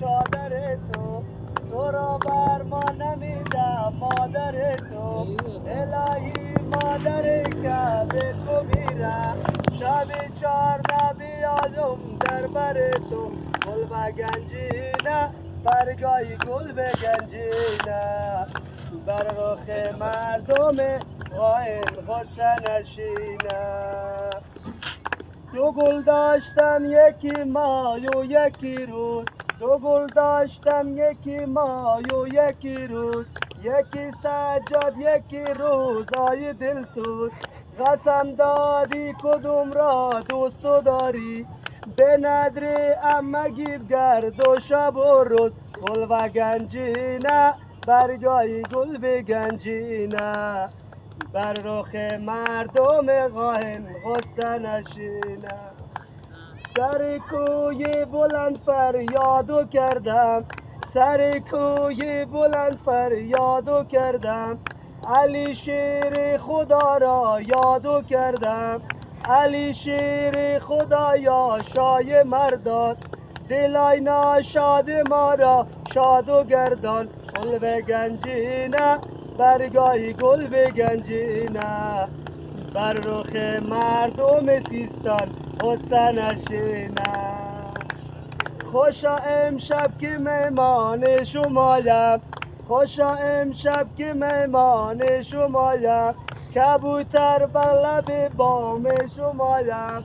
چادر تو را بر ما نمیدم مادر تو الهی مادر کعبه تو میرم شب 14 بیادم در بر تو گل بگنجینه برگای گل بگنجینه بر رخ مردم قائل غصه نشینه دو گل داشتم یکی مای و یکی روز دو گل داشتم یکی مای و یکی روز یکی سجاد یکی روزای دلسوز قسم دادی کدوم را دوست داری به ندری اما گیب گرد و شب و روز گل و گنجینه برگای گل بگنجینه بر رخ مردم قاهن غصه نشینه سر کوی بلند فریادو کردم سر کوی بلند فریادو کردم علی شیر خدا را یادو کردم علی شیر خدایا شای مردان دلای ناشاد ما را شاد و گردان گل بگنجینه برگای گل بگنجینه بر رخ مردم سیستان غصه نشینه خوشا امشب که مهمان شمایم خوشا امشب که مهمان شمایم کبوتر بر لب بام شمایم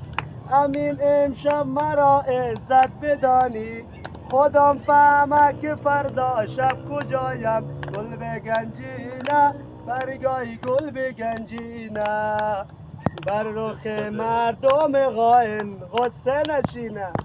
امین امشب مرا عزت بدانی خودم فهمه که فردا شب کجایم گل بگنجینه برگای گل بگنجینه بر رخ مردم قائن غصه نشینه